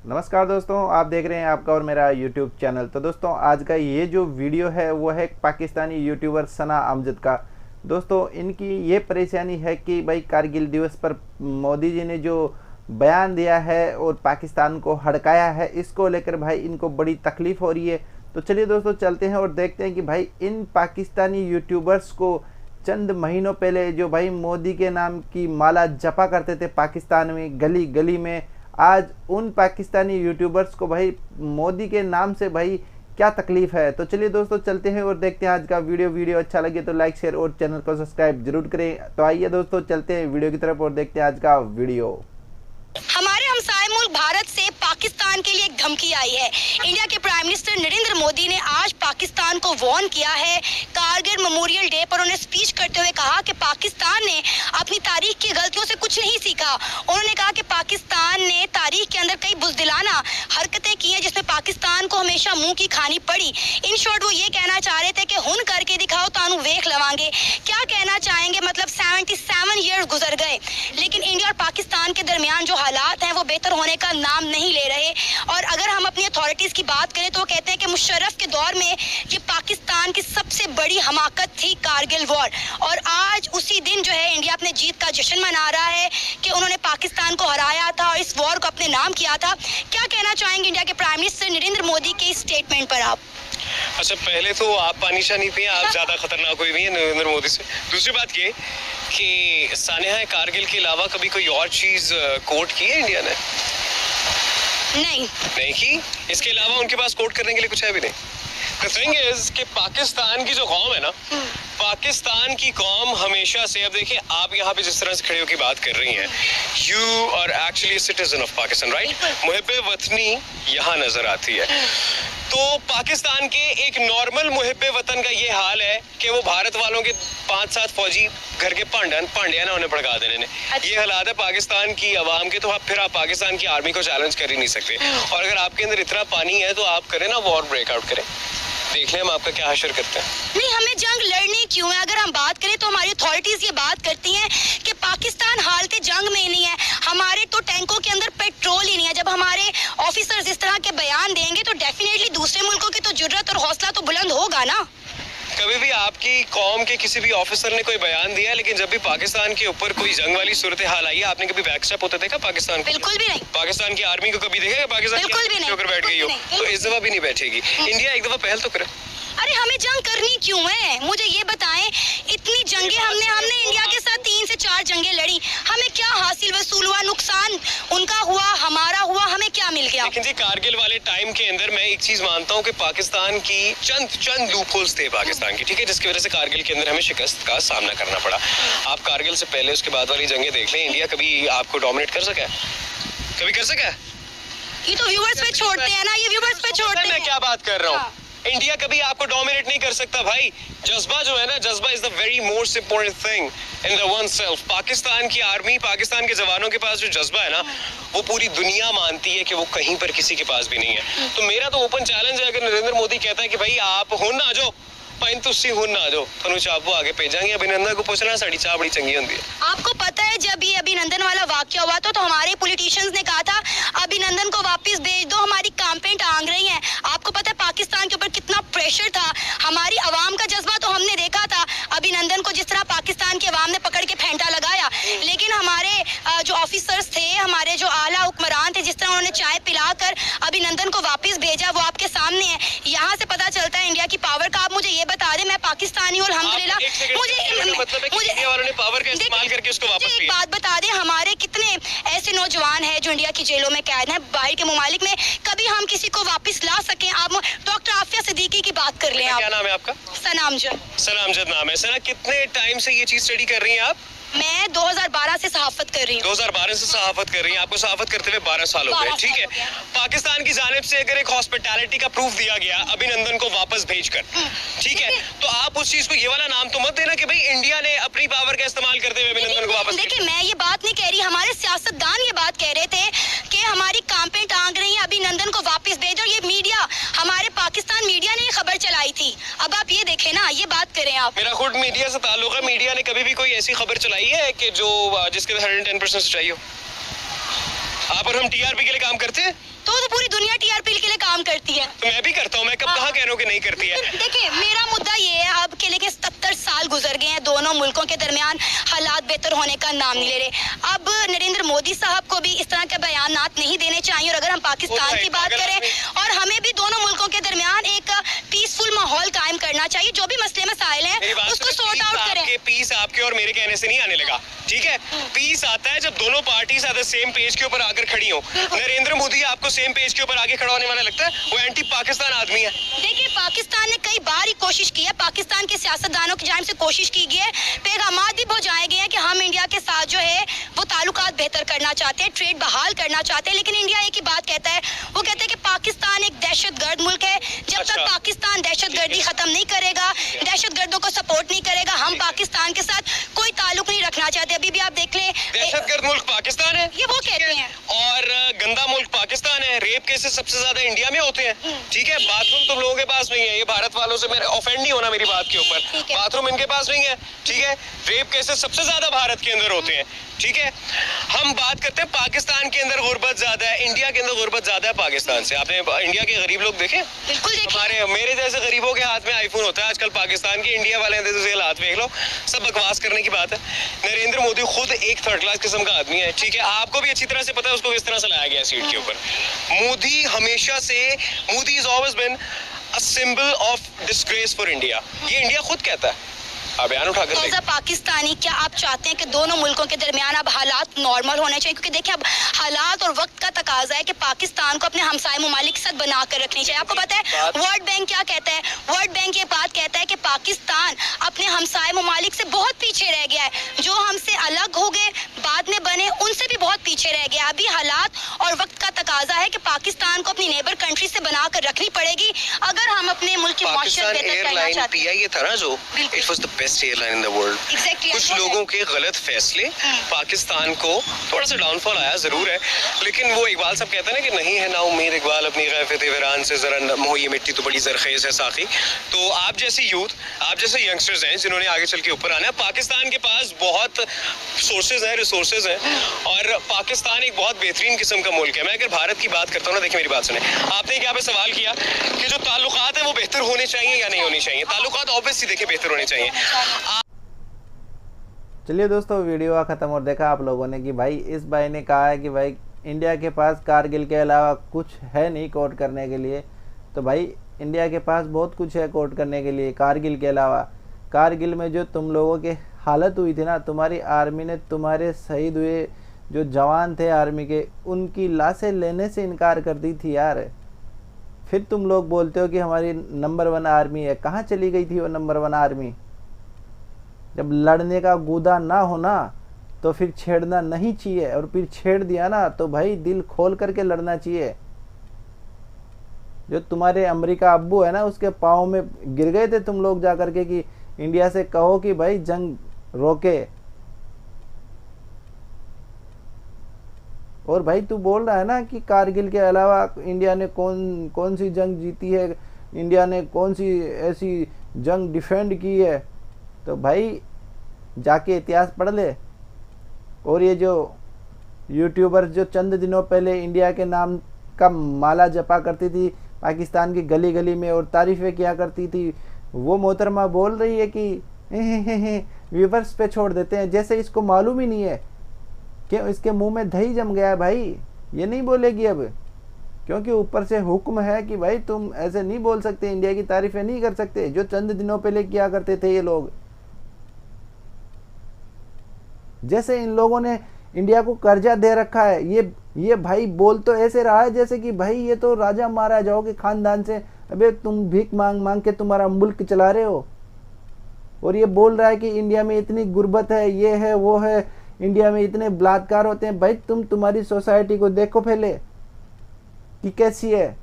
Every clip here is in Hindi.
नमस्कार दोस्तों, आप देख रहे हैं आपका और मेरा यूट्यूब चैनल। तो दोस्तों, आज का ये जो वीडियो है वो है पाकिस्तानी यूट्यूबर सना अमजद का। दोस्तों, इनकी ये परेशानी है कि भाई कारगिल दिवस पर मोदी जी ने जो बयान दिया है और पाकिस्तान को हड़काया है, इसको लेकर भाई इनको बड़ी तकलीफ़ हो रही है। तो चलिए दोस्तों, चलते हैं और देखते हैं कि भाई इन पाकिस्तानी यूट्यूबर्स को चंद महीनों पहले जो भाई मोदी के नाम की माला जपा करते थे पाकिस्तान में गली गली में, आज उन पाकिस्तानी यूट्यूबर्स को भाई मोदी के नाम से भाई क्या तकलीफ है। तो चलिए दोस्तों, चलते हैं और देखते हैं आज का वीडियो अच्छा लगे तो लाइक शेयर और चैनल को सब्सक्राइब जरूर करें। तो आइए दोस्तों, चलते हैं वीडियो की तरफ और देखते हैं आज का वीडियो। हमारे हमसाए मुल्क भारत से पाकिस्तान के लिए एक धमकी आई है। इंडिया के प्राइम मिनिस्टर नरेंद्र मोदी ने आज पाकिस्तान को वार्न किया है। कारगिल मेमोरियल डे पर उन्होंने स्पीच करते हुए कहा कि पाकिस्तान ने अपनी तारीख की गलतियों से कुछ नहीं सीखा। उन्होंने कहा कि पाकिस्तान ने तारीख के अंदर कई बुज़दिलाना हरकतें की हैं जिसमें पाकिस्तान को हमेशा मुंह की खानी पड़ी। इन शॉर्ट वो ये कहना चाह रहे थे कि हुन करके दिखाओ तानू वेख लवांगे। क्या कहना चाहेंगे, मतलब 77 ईयर्स गुजर गए लेकिन इंडिया और पाकिस्तान के दरमियान जो हालात हैं वो बेहतर होने का नाम नहीं ले रहे। और अगर हम अपनी अथॉरिटीज की बात करें तो वो कहते हैं कि मुशर्रफ के दौर में ये पाकिस्तान की सबसे बड़ी हमाकत थी कारगिल वॉर। और आज उसी दिन जो है इंडिया अपने जीत का जश्न मना रहा है कि उन्होंने पाकिस्तान को हराया था और इस वॉर को अपने नाम किया था। क्या कहना चाहेंगे इंडिया के प्राइम मिनिस्टर नरेंद्र मोदी के इस स्टेटमेंट पर आप? अच्छा, पहले तो आप पानी शानी पिए, आप ज्यादा खतरनाक हुई हुई है नरेंद्र मोदी से। दूसरी बात ये कि सानिया कारगिल के अलावा कभी कोई और चीज कोट की है इंडिया ने? नहीं की। इसके अलावा उनके पास कोट करने के लिए कुछ है भी नहीं। The thing is कि पाकिस्तान की जो कौम है ना, पाकिस्तान की कौम हमेशा से, अब देखिए आप यहाँ पे जिस तरह से खड़े होकर बात कर रही हैं, you are actually citizen of Pakistan, right? मुहिब्बे वतनी यहाँ नजर आती है। तो पाकिस्तान के एक नॉर्मल मुहिब्बे वतन का ये हाल है कि वो भारत वालों के 5-7 फौजी घर के पांड्या ना उन्हें भड़का देने ने। ये हालात है पाकिस्तान की आवाम के। तो फिर आप पाकिस्तान की आर्मी को चैलेंज कर ही नहीं सकते। और अगर आपके अंदर इतना पानी है तो आप करें ना, वॉर ब्रेकआउट करें, देख लें हम आपका क्या हशर करते हैं। नहीं, हमें जंग लड़नी क्यों है? अगर हम बात करें तो हमारी अथॉरिटीज ये बात करती हैं कि पाकिस्तान हालत जंग में नहीं है, हमारे तो टैंकों के अंदर पेट्रोल ही नहीं है। जब हमारे ऑफिसर्स इस तरह के बयान देंगे तो डेफिनेटली दूसरे मुल्कों की तो जुर्रत और हौसला तो बुलंद होगा ना। कभी भी आपकी कौम के किसी भी ऑफिसर ने कोई बयान दिया, लेकिन जब भी पाकिस्तान के ऊपर कोई जंग वाली सूरत हाल आई है, आपने कभी बैकस्टेप होते देखा पाकिस्तान? बिल्कुल भी नहीं। पाकिस्तान की आर्मी को कभी देखा पाकिस्तान बिल्कुल भी नहीं, होकर बैठ गई हो? तो इस दफा भी नहीं बैठेगी। इंडिया एक दफा पहल तो करे। अरे हमें जंग करनी क्यों है, मुझे ये बताएं। इतनी जंगें हमने इंडिया के साथ 3 से 4 जंगें लड़ी, हमें क्या हासिल वसूल हुआ? नुकसान उनका हुआ, हमारा हुआ, हमें क्या मिल गया? लेकिन जी कारगिल वाले टाइम के अंदर मैं एक चीज मानता हूँ कि पाकिस्तान की चंद लूपहोल्स थे पाकिस्तान की, ठीक है, जिसकी वजह से कारगिल के अंदर हमें शिकस्त का सामना करना पड़ा। आप कारगिल से पहले उसके बाद वाली जंगें देख लें, इंडिया कभी आपको डोमिनेट कर सका है? कभी कर सका है? ये तो व्यूअर्स पे छोड़ते हैं ना, ये व्यूअर्स पे छोड़ते हैं। मैं क्या बात कर रहा हूँ? इंडिया कभी आपको डोमिनेट नहीं कर सकता भाई। जज्बा जो है ना, जज्बा is the very most important thing in the one self. Pakistan की आर्मी, पाकिस्तान के जवानों के पास जो जज्बा है ना, वो पूरी दुनिया मानती है कि वो कहीं पर किसी के पास भी नहीं है। तो मेरा तो ओपन चैलेंज है, अगर नरेंद्र मोदी कहता है कि भाई आप हुन आ जाओ, तुसी हुन आ जाओ, तो चाबू आगे भेजांगे। अभिनंदन को पूछना, साड़ी चाह बड़ी चंगी होती है। आपको पता है जब ये अभिनंदन वाला वाकया हुआ तो हमारे पॉलिटिशियंस ने कहा था अभिनंदन को वापस भेज दो, हमारी कैंपेन टांग रही हैं। आपको पता है पाकिस्तान के ऊपर कितना प्रेशर था, हमारी आवाम का जज्बा तो हमने देखा था। अभिनंदन को जिस तरह पाकिस्तान की आवाम ने पकड़ के फेंटा लगाया, लेकिन हमारे जो ऑफिसर्स थे, हमारे जो आला हुक्मरान थे, जिस तरह उन्होंने चाय पिलाकर अभिनंदन को वापस भेजा, वो आपके सामने है। यहाँ से पता चलता है इंडिया की पावर का। आप मुझे ये बता दें, मैं पाकिस्तानी हूँ अल्हम्दुलिल्लाह, इंडिया वालों ने पावर का इस्तेमाल करके उसको वापस एक बात बता दें, हमारे कितने ऐसे नौजवान हैं जो इंडिया की जेलों में कैद हैं बाहर के मुमालिक में, कभी हम किसी को वापस ला सकें? आप डॉक्टर आफिया सिद्दीकी की बात कर लें। क्या नाम है आपका? सना अमजद। सना अमजद नाम है। सना, कितने टाइम से ये चीज स्टडी कर रही हैं आप? मैं 2012 से सहाफत कर रही हूँ। 2012 से सहाफत कर रही हैं। आपको सहाफत करते हुए 12 साल हो गए, ठीक है। पाकिस्तान की जानिब से अगर एक हॉस्पिटैलिटी का प्रूफ दिया गया अभिनंदन को वापस भेजकर, ठीक है, तो आप उस चीज को ये वाला नाम तो मत देना कि भाई इंडिया ने अपनी पावर का इस्तेमाल करते हुए अभिनंदन को वापस। देखिए, मैं ये बात नहीं कह रही, हमारे सियासतदान ये बात कह रहे थे कि हमारी कैंपेन टांग रही है, अभिनंदन को वापस भेजो। ये मीडिया, हमारे पाकिस्तान मीडिया ने खबर चलाई थी। अब आप ये देखें ना, ये बात करें आप। मेरा खुद मीडिया से ताल्लुक है। मीडिया ने कभी भी कोई ऐसी खबर चलाई है कि जो जिसके 110% सच्चाई हो? आप और हम टीआरपी के लिए काम करते हैं, तो पूरी दुनिया टीआरपी के लिए काम करती है। तो मैं भी करता हूँ, मैं कब कहाँ कह रहा हूँ कि नहीं करती है। देखिए मेरा मुद्दा ये है, अब के लेके 70 साल गुजर गए हैं, दोनों मुल्कों के दरमियान हालात बेहतर होने का नाम नहीं ले रहे। अब नरेंद्र मोदी साहब को भी इस तरह के बयानात नहीं देने चाहिए। और अगर हम पाकिस्तान की बात करें, और हमें भी दोनों मुल्कों के दरमियान एक पीसफुल माहौल कायम करना चाहिए। जो भी मसले मसाइल हैं उसको सॉर्ट आउट करें। पीस आपके और मेरे कहने से नहीं आने लगा, ठीक है। पीस आता है जब दोनों पार्टीज आते सेम पेज के ऊपर आकर खड़ी हो। नरेंद्र मोदी आपको सेम पेज के ऊपर आगे खड़ा होने वाला लगता है? वो एंटी पाकिस्तान आदमी है। देखिए पाकिस्तान ने कई बार ही कोशिश की है, पाकिस्तान के सियासतदानों की जानिब से कोशिश की गई है, पैगामात भी पहुंचाए गए हैं कि हम इंडिया के साथ जो है वो ताल्लुकात बेहतर करना चाहते हैं, ट्रेड बहाल करना चाहते हैं। लेकिन इंडिया एक ही बात कहता है, वो कहते हैं कि पाकिस्तान एक दहशतगर्द मुल्क है। जब तक पाकिस्तान दहशतगर्दी खत्म नहीं करेगा, दहशतगर्दों को सपोर्ट नहीं करेगा, हम पाकिस्तान के साथ कोई ताल्लुक नहीं रखना चाहते। अभी भी आप देख लें, दहशतगर्द मुल्क पाकिस्तान है, ये वो कहते हैं, और गंदा मुल्क पाकिस्तान है। रेप केसेस सबसे ज्यादा इंडिया में होते हैं, ठीक है। बाथरूम तुम लोगों के पास नहीं है, ये भारत वालों से मेरे ऑफेंड नहीं होना मेरी बात के ऊपर, बाथरूम इनके पास नहीं है, ठीक है। रेप केसेस सबसे ज्यादा भारत के अंदर होते हैं, ठीक है। हम बात करते हैं पाकिस्तान के अंदर गुर्बत ज्यादा है, इंडिया के अंदर गुर्बत ज्यादा है पाकिस्तान से। आपने इंडिया के गरीब लोग देखे? बिल्कुल देखे। हमारे मेरे जैसे गरीबों के हाथ में आईफोन होता है आजकल, पाकिस्तान की इंडिया वाले हाथ देख लो, सब बकवास करने की बात है। नरेंद्र मोदी खुद एक थर्ड क्लास किस्म का आदमी है, ठीक है। आपको भी अच्छी तरह से पता है उसको किस तरह से लाया गया सीट के ऊपर। मोदी हमेशा से, Modi is always been a symbol of disgrace for India, ये इंडिया खुद कहता है। बयान उठाकर एज अ पाकिस्तानी क्या आप चाहते हैं कि दोनों मुल्कों के दरमियान अब हालात नॉर्मल होने चाहिए? क्योंकि देखिए अब हालात और वक्त का तकाजा है कि पाकिस्तान को अपने हमसाय ममालिक के साथ बना कर रखनी चाहिए। आपको पता है वर्ल्ड बैंक क्या कहता है? वर्ल्ड बैंक ये बात कहता है कि पाकिस्तान अपने हमसाय ममालिक से बहुत पीछे रह गया है। जो हमसे अलग हो गए, बाद में बने, उनसे भी बहुत पीछे रह गया। अभी हालात और वक्त का तकाजा है कि पाकिस्तान को अपनी नेबर कंट्री से बना कर रखनी पड़ेगी अगर हम अपने मुल्क की मौशियत बेहतर करना चाहते हैं। ये था ना जो it was the best airline in the world. कुछ लोगों के गलत फैसले पाकिस्तान को थोड़ा सा डाउनफॉल आया जरूर है, लेकिन वो इकबाल साहब कहते हैं ना कि नहीं है ना उम्मीद इकबाल अपनी ग़ैफ़त वीरान से जरा मोह, ये मिट्टी तो बड़ी जरखेज है साखी। तो आप जैसे यूथ, आप जैसे यंगस्टर्स हैं जिन्होंने आगे चल के ऊपर आना है, पाकिस्तान के पास बहुत सोर्सेज हैं, रिसोर्सेज हैं, और पाकिस्तान एक बहुत बेहतरीन किस्म का मुल्क है। मैं अगर भारत की बात करता हूँ ना, देखिए मेरी बात सुने, आपने क्या पे सवाल किया कि जो ताल्लुकात है वो बेहतर होने चाहिए या नहीं होनी चाहिए। ताल्लुकात ऑब्वियसली देखिए बेहतर होने चाहिए। चलिए दोस्तों, वीडियो का ख़त्म और देखा आप लोगों ने कि भाई इस भाई ने कहा है कि भाई इंडिया के पास कारगिल के अलावा कुछ है नहीं कोट करने के लिए। तो भाई इंडिया के पास बहुत कुछ है कोट करने के लिए कारगिल के अलावा। कारगिल में जो तुम लोगों के हालत हुई थी ना, तुम्हारी आर्मी ने तुम्हारे शहीद हुए जो जवान थे आर्मी के, उनकी लाशें लेने से इनकार कर दी थी यार। फिर तुम लोग बोलते हो कि हमारी नंबर 1 आर्मी है। कहाँ चली गई थी वो नंबर 1 आर्मी? जब लड़ने का गुदा ना होना तो फिर छेड़ना नहीं चाहिए, और फिर छेड़ दिया ना तो भाई दिल खोल करके लड़ना चाहिए। जो तुम्हारे अमेरिका अब्बू है ना, उसके पाँव में गिर गए थे तुम लोग जा करके कि इंडिया से कहो कि भाई जंग रोके। और भाई तू बोल रहा है ना कि कारगिल के अलावा इंडिया ने कौन सी जंग जीती है, इंडिया ने कौन सी ऐसी जंग डिफेंड की है। तो भाई जाके इतिहास पढ़ ले। और ये जो यूट्यूबर जो चंद दिनों पहले इंडिया के नाम का माला जपा करती थी पाकिस्तान की गली गली में और तारीफ़ें किया करती थी, वो मोहतरमा बोल रही है कि व्यूवर्स पे छोड़ देते हैं, जैसे इसको मालूम ही नहीं है कि इसके मुंह में दही जम गया है। भाई ये नहीं बोलेगी अब, क्योंकि ऊपर से हुक्म है कि भाई तुम ऐसे नहीं बोल सकते, इंडिया की तारीफ़ें नहीं कर सकते, जो चंद दिनों पहले किया करते थे ये लोग। जैसे इन लोगों ने इंडिया को कर्जा दे रखा है। ये भाई बोल तो ऐसे रहा है जैसे कि भाई ये तो राजा महाराजाओं के खानदान से, अबे तुम भीख मांग मांग के तुम्हारा मुल्क चला रहे हो। और ये बोल रहा है कि इंडिया में इतनी गुर्बत है, ये है वो है, इंडिया में इतने बलात्कार होते हैं। भाई तुम्हारी सोसाइटी को देखो पहले कि कैसी है।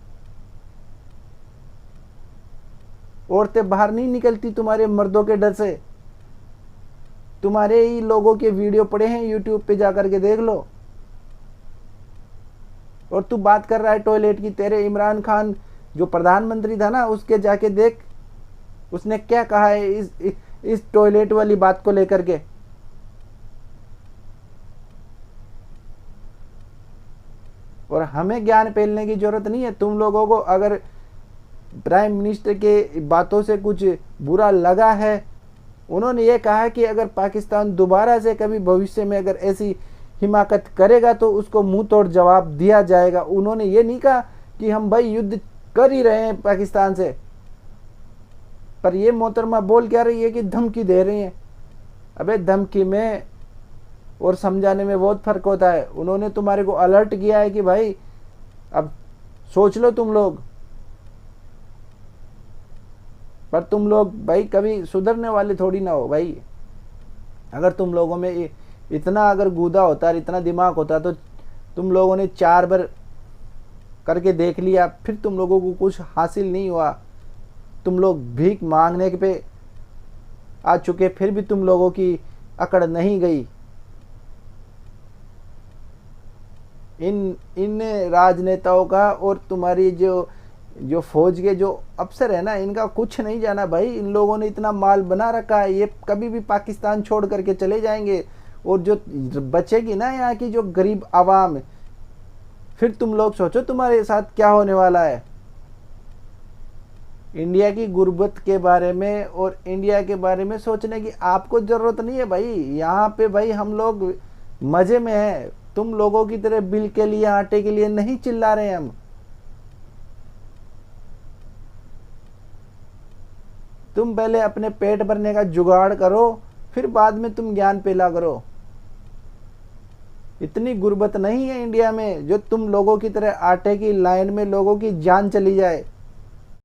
औरतें बाहर नहीं निकलती तुम्हारे मर्दों के डर से। तुम्हारे ही लोगों के वीडियो पड़े हैं यूट्यूब पे जाकर के देख लो। और तू बात कर रहा है टॉयलेट की। तेरे इमरान खान जो प्रधानमंत्री था ना, उसके जाके देख उसने क्या कहा है इस टॉयलेट वाली बात को लेकर के। और हमें ज्ञान फैलने की जरूरत नहीं है। तुम लोगों को अगर प्राइम मिनिस्टर के बातों से कुछ बुरा लगा है, उन्होंने ये कहा कि अगर पाकिस्तान दोबारा से कभी भविष्य में अगर ऐसी हिमाकत करेगा तो उसको मुंह तोड़ जवाब दिया जाएगा। उन्होंने ये नहीं कहा कि हम भाई युद्ध कर ही रहे हैं पाकिस्तान से, पर ये मोहतरमा बोल क्या रही है कि धमकी दे रही है। अबे धमकी में और समझाने में बहुत फर्क होता है। उन्होंने तुम्हारे को अलर्ट किया है कि भाई अब सोच लो तुम लोग, पर तुम लोग भाई कभी सुधरने वाले थोड़ी ना हो भाई। अगर तुम लोगों में इतना अगर गूदा होता है, इतना दिमाग होता तो तुम लोगों ने 4 बार करके देख लिया, फिर तुम लोगों को कुछ हासिल नहीं हुआ, तुम लोग भीख मांगने पे आ चुके, फिर भी तुम लोगों की अकड़ नहीं गई। इन राजनेताओं का और तुम्हारी जो फौज के जो अफसर है ना, इनका कुछ नहीं जाना भाई। इन लोगों ने इतना माल बना रखा है, ये कभी भी पाकिस्तान छोड़ करके चले जाएंगे। और जो बचेगी ना यहाँ की जो गरीब आवाम, फिर तुम लोग सोचो तुम्हारे साथ क्या होने वाला है। इंडिया की गुर्बत के बारे में और इंडिया के बारे में सोचने की आपको जरूरत नहीं है भाई। यहाँ पे भाई हम लोग मजे में हैं। तुम लोगों की तरह बिल के लिए, आटे के लिए नहीं चिल्ला रहे हम। तुम पहले अपने पेट भरने का जुगाड़ करो, फिर बाद में तुम ज्ञान फैला करो। इतनी गुर्बत नहीं है इंडिया में जो तुम लोगों की तरह आटे की लाइन में लोगों की जान चली जाए।